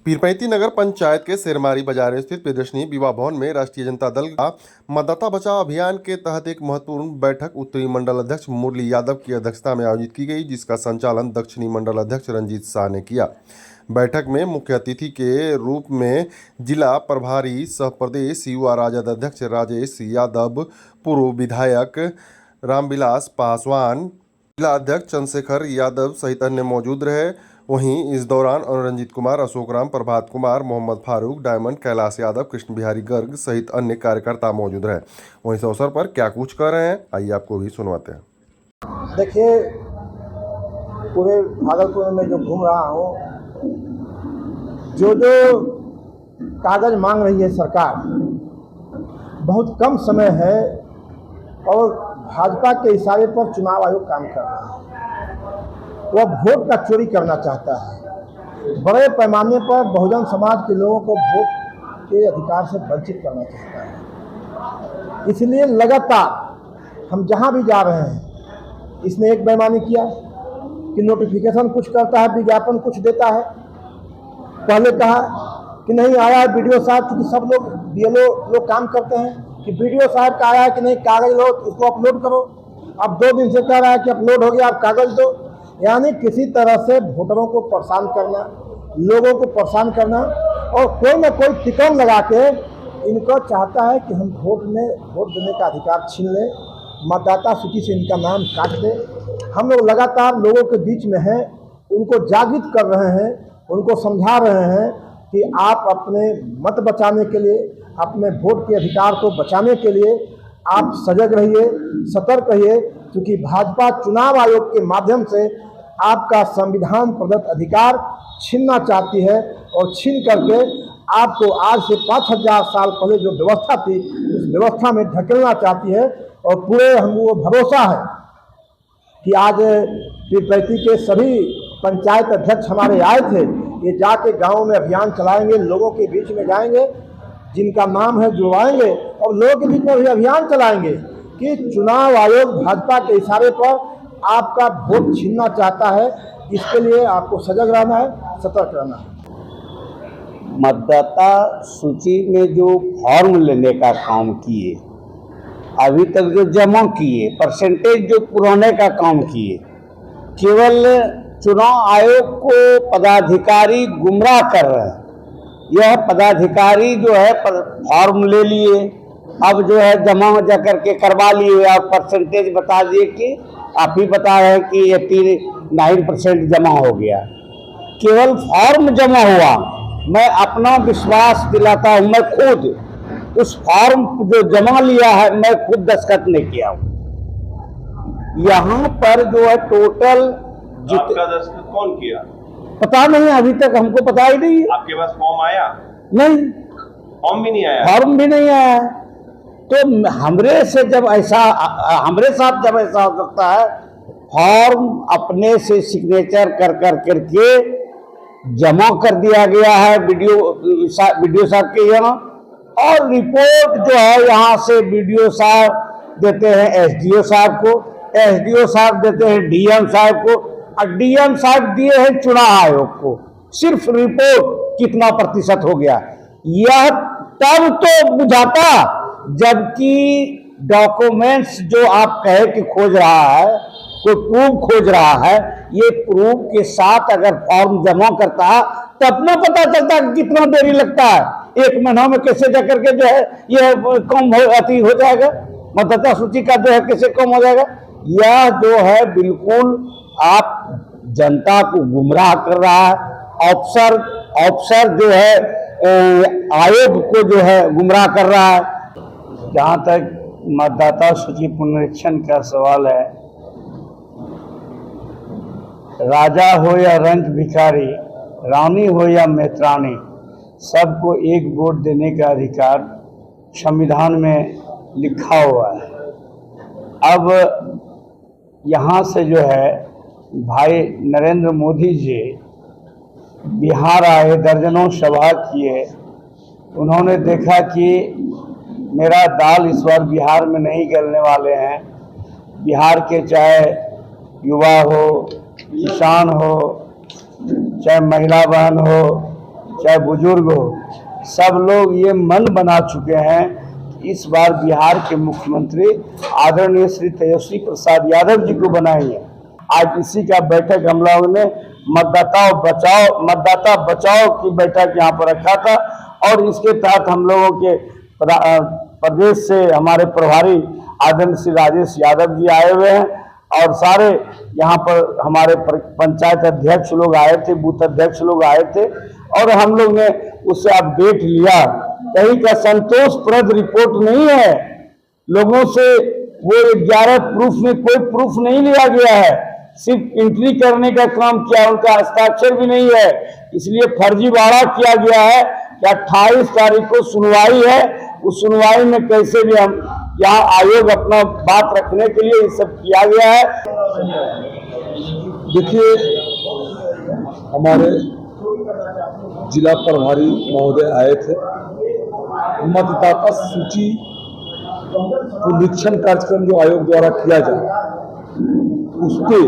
पीरपैंती नगर पंचायत के शेरमारी बाजार स्थित प्रदर्शनी विवाह भवन में राष्ट्रीय जनता दल का मतदाता बचाओ अभियान के तहत एक महत्वपूर्ण बैठक उत्तरी मंडल अध्यक्ष मुरली यादव की अध्यक्षता में आयोजित की गई, जिसका संचालन दक्षिणी मंडल अध्यक्ष रंजीत शाह ने किया। बैठक में मुख्य अतिथि के रूप में जिला प्रभारी सह प्रदेश युवा राजद अध्यक्ष राजेश यादव, पूर्व विधायक रामविलास पासवान, जिला अध्यक्ष चंद्रशेखर यादव सहित अन्य मौजूद रहे। वहीं इस दौरान रंजीत कुमार, अशोक राम, प्रभात कुमार, मोहम्मद फारूक, डायमंड, कैलाश यादव, कृष्ण बिहारी गर्ग सहित अन्य कार्यकर्ता मौजूद रहे। वहीं इस अवसर पर क्या कुछ कह रहे हैं, आइए आपको भी सुनवाते हैं। देखिए, पूरे भागलपुर में जो घूम रहा हूँ, जो कागज मांग रही है सरकार, बहुत कम समय है और भाजपा के इशारे पर चुनाव आयोग काम कर रहा है। वह वोट का चोरी करना चाहता है। बड़े पैमाने पर बहुजन समाज के लोगों को वोट के अधिकार से वंचित करना चाहता है। इसलिए लगातार हम जहां भी जा रहे हैं, इसने एक बेईमानी किया कि नोटिफिकेशन कुछ करता है, विज्ञापन कुछ देता है। पहले कहा कि नहीं आया है बीडीओ साहब, क्योंकि सब लोग बीएलओ लोग काम करते हैं कि बीडीओ साहब का आया है कि नहीं, कागज लो, उसको अपलोड करो। अब 2 दिन से कह रहा है कि अपलोड हो गया, आप कागज दो। यानी किसी तरह से वोटरों को परेशान करना, लोगों को परेशान करना, और कोई ना कोई टिकन लगा के इनको चाहता है कि हम वोट देने का अधिकार छीन लें, मतदाता सूची से इनका नाम काट दें। हम लोग लगातार लोगों के बीच में हैं, उनको जागृत कर रहे हैं, उनको समझा रहे हैं कि आप अपने मत बचाने के लिए, अपने वोट के अधिकार को बचाने के लिए आप सजग रहिए, सतर्क रहिए, क्योंकि भाजपा चुनाव आयोग के माध्यम से आपका संविधान प्रदत्त अधिकार छीनना चाहती है और छीन करके आपको आज से 5000 साल पहले जो व्यवस्था थी, उस व्यवस्था में ढकेलना चाहती है। और पूरे हमको भरोसा है कि आज पीरपैंती के सभी पंचायत अध्यक्ष हमारे आए थे, ये जाके गाँव में अभियान चलाएंगे, लोगों के बीच में जाएंगे, जिनका नाम है जुड़वाएंगे और लोगों के बीच में भी अभियान चलाएंगे कि चुनाव आयोग भाजपा के इशारे पर आपका वोट छीनना चाहता है। इसके लिए आपको सजग रहना है, सतर्क रहना है। मतदाता सूची में जो फॉर्म लेने का काम किए, अभी तक जो जमा किए, परसेंटेज जो पुराने का काम किए, केवल चुनाव आयोग को पदाधिकारी गुमराह कर रहे हैं। यह पदाधिकारी जो है फॉर्म ले लिए, अब जो है जमा करके करवा लिए, आप परसेंटेज बता दिए कि आप ही बता रहे हैं कि 89% जमा हो गया। केवल फॉर्म जमा हुआ, मैं अपना विश्वास दिलाता हूँ, मैं खुद उस फॉर्म जो जमा लिया है, मैं खुद दस्तखत नहीं किया हूँ। यहाँ पर जो है टोटल आपका दस्तखत कौन किया? पता नहीं, अभी तक हमको पता ही नहीं। आपके पास फॉर्म आया? नहीं, फॉर्म भी नहीं आया। फॉर्म भी नहीं आया। तो हमरे साथ जब ऐसा हो सकता है, फॉर्म अपने से सिग्नेचर कर करके जमा कर दिया गया है वीडियो साहब के यहाँ, और रिपोर्ट जो है यहाँ से वीडियो साहब देते हैं एसडीओ साहब को, एसडीओ साहब देते हैं डीएम साहब को, और डीएम साहब दिए हैं चुनाव आयोग को। सिर्फ रिपोर्ट कितना प्रतिशत हो गया, यह तब तो बुझाता, जबकि डॉक्यूमेंट्स जो आप कहे कि खोज रहा है, कोई प्रूफ खोज रहा है, ये प्रूफ के साथ अगर फॉर्म जमा करता है तब ना पता चलता कि कितना देरी लगता है। 1 महीना में कैसे जाकर के जो है ये कम हो जाएगा, मतदाता सूची का जो है कैसे कम हो जाएगा। यह जो है बिल्कुल आप जनता को गुमराह कर रहा है। अफसर जो है आयोग को जो है गुमराह कर रहा है। जहाँ तक मतदाता सूची पुनरीक्षण का सवाल है, राजा हो या रंक भिखारी, रानी हो या मेहतरानी, सबको एक वोट देने का अधिकार संविधान में लिखा हुआ है। अब यहाँ से जो है भाई नरेंद्र मोदी जी बिहार आए, दर्जनों सभा किए, उन्होंने देखा कि मेरा दाल इस बार बिहार में नहीं गलने वाले हैं। बिहार के चाहे युवा हो, किसान हो, चाहे महिला बहन हो, चाहे बुजुर्ग हो, सब लोग ये मन बना चुके हैं कि इस बार बिहार के मुख्यमंत्री आदरणीय श्री तेजस्वी प्रसाद यादव जी को बनाएंगे। आज इसी का बैठक हम लोगों ने मतदाता बचाओ की बैठक यहाँ पर रखा था और इसके तहत हम लोगों के प्रदेश से हमारे प्रभारी आदरणीय श्री राजेश यादव जी आए हुए हैं और सारे यहाँ पर हमारे पंचायत अध्यक्ष लोग आए थे, बूथ अध्यक्ष लोग आए थे और हम लोग ने उससे अपडेट लिया। कहीं का संतोषप्रद रिपोर्ट नहीं है, लोगों से वो 11 प्रूफ में कोई प्रूफ नहीं लिया गया है, सिर्फ एंट्री करने का काम किया, उनका हस्ताक्षर भी नहीं है, इसलिए फर्जीवाड़ा किया गया है कि 28 तारीख को सुनवाई है। उस सुनवाई में कैसे भी हम यहाँ आयोग अपना बात रखने के लिए ये सब किया गया है। देखिए, हमारे जिला प्रभारी महोदय आए थे, मतदाता सूची पुनरीक्षण कार्यक्रम जो आयोग द्वारा किया जाए उसके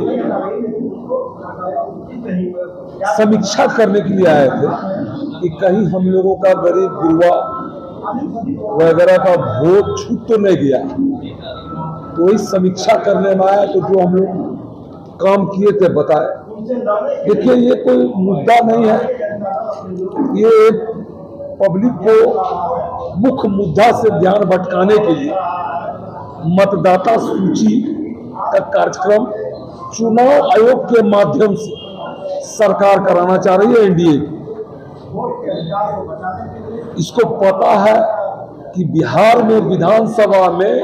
समीक्षा करने के लिए आए थे कि कहीं हम लोगों का गरीब गुरुआ वगैरह का वोट छूट तो नहीं गया। तो इस समीक्षा करने में आया तो जो हम लोग काम किए थे बताए। देखिए, ये कोई मुद्दा नहीं है, ये एक पब्लिक को मुख्य मुद्दा से ध्यान भटकाने के लिए मतदाता सूची का कार्यक्रम चुनाव आयोग के माध्यम से सरकार कराना चाह रही है एनडीए की। इसको पता है कि बिहार में विधानसभा में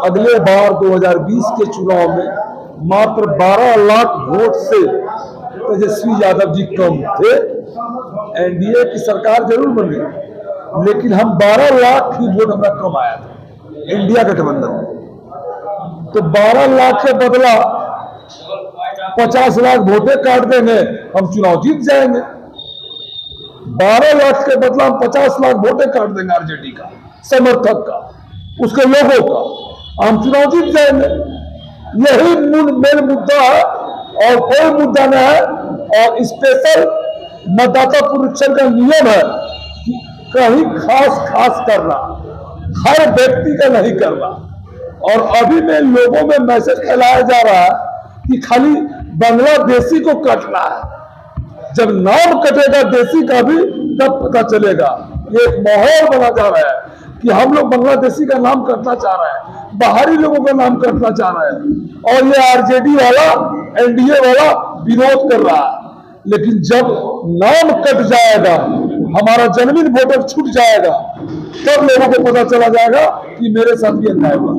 अगले बार 2020 के चुनाव में मात्र 12 लाख वोट से तेजस्वी यादव जी कम थे। एनडीए की सरकार जरूर बन गई, लेकिन हम 12 लाख ही वोट हमारा कम आया था इंडिया गठबंधन में। तो 12 लाख के बदला 50 लाख वोटें काट देंगे, हम चुनाव जीत जाएंगे। 12 लाख के बदला हम 50 लाख वोटें काट देंगे आरजेडी का, समर्थक का, उसके लोगों का, हम चुनाव जीत जाएंगे। यही मेन मुद्दा है और कोई मुद्दा नहीं है। और स्पेशल मतदाता पुनरीक्षण का नियम है कि कहीं खास करना, हर व्यक्ति का नहीं करना। और अभी में लोगों में मैसेज फैलाया जा रहा है कि खाली बांग्लादेशी को कटना है। जब नाम कटेगा देशी का भी तब पता चलेगा। ये एक माहौल बना जा रहा है कि हम लोग बांग्लादेशी का नाम कटना चाह रहे हैं, बाहरी लोगों का नाम कटना चाह रहे हैं और ये आरजेडी वाला एनडीए वाला विरोध कर रहा है। लेकिन जब नाम कट जाएगा, हमारा जेन्युइन वोटर छूट जाएगा, तब लोगों को पता चला जाएगा कि मेरे साथ भी अन्याय हुआ।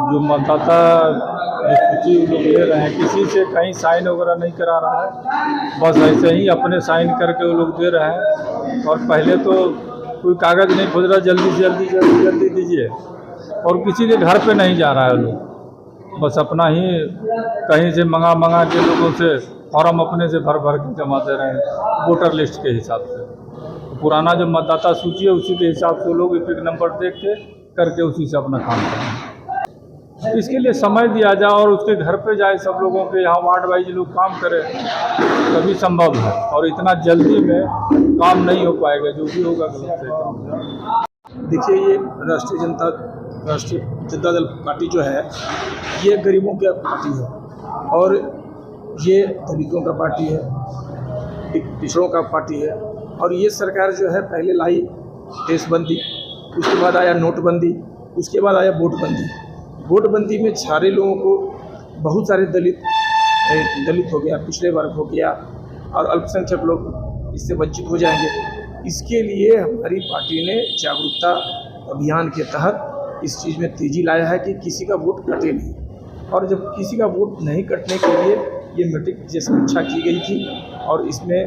जो मतदाता सूची लोग ले रहे हैं, किसी से कहीं साइन वगैरह नहीं करा रहा है, बस ऐसे ही अपने साइन करके वो लोग दे रहे हैं। और पहले तो कोई कागज़ नहीं खोज रहा, जल्दी से जल्दी दीजिए, और किसी के घर पे नहीं जा रहा है लोग, बस अपना ही कहीं से मंगा के लोगों से फॉर्म अपने से भर के जमा दे रहे हैं वोटर लिस्ट के हिसाब से। तो पुराना जो मतदाता सूची है उसी के हिसाब से लोग एक नंबर देख के करके उसी से अपना काम करें। इसके लिए समय दिया जाए और उसके घर पे जाए, सब लोगों के यहाँ वार्ड वाइज लोग काम करें, तभी संभव है। और इतना जल्दी में काम नहीं हो पाएगा, जो भी होगा गलत से काम। देखिए, ये राष्ट्रीय जनता दल पार्टी जो है, ये गरीबों की पार्टी है और ये दलितों का पार्टी है, पिछड़ों का पार्टी है। और ये सरकार जो है पहले लाई देशबंदी, उसके बाद आया नोटबंदी, उसके बाद आया वोटबंदी। वोटबंदी में सारे लोगों को, बहुत सारे दलित हो गया, पिछड़े वर्ग हो गया और अल्पसंख्यक लोग इससे वंचित हो जाएंगे। इसके लिए हमारी पार्टी ने जागरूकता अभियान के तहत इस चीज़ में तेज़ी लाया है कि किसी का वोट कटे नहीं। और जब किसी का वोट नहीं कटने के लिए ये मीटिंग की समीक्षा की गई थी और इसमें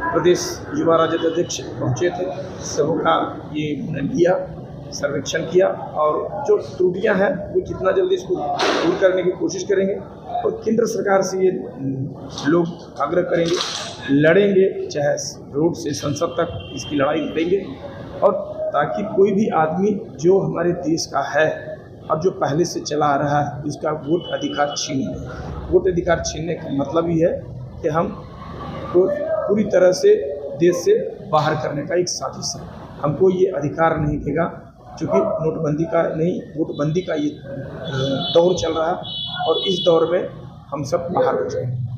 प्रदेश युवा राजद अध्यक्ष पहुँचे थे, सबों का ये लिया, सर्वेक्षण किया और जो त्रुटियां हैं वो जितना जल्दी इसको दूर करने की कोशिश करेंगे। और केंद्र सरकार से ये लोग आग्रह करेंगे, लड़ेंगे, चाहे रोड से संसद तक इसकी लड़ाई लड़ेंगे। और ताकि कोई भी आदमी जो हमारे देश का है और जो पहले से चला आ रहा है, उसका वोट अधिकार छीन ले। वोट अधिकार छीनने का मतलब ही है कि हम को पूरी तरह से देश से बाहर करने का एक साजिश है। हमको ये अधिकार नहीं देगा, क्योंकि नोटबंदी का ये दौर चल रहा है और इस दौर में हम सब बाहर हो जाएंगे।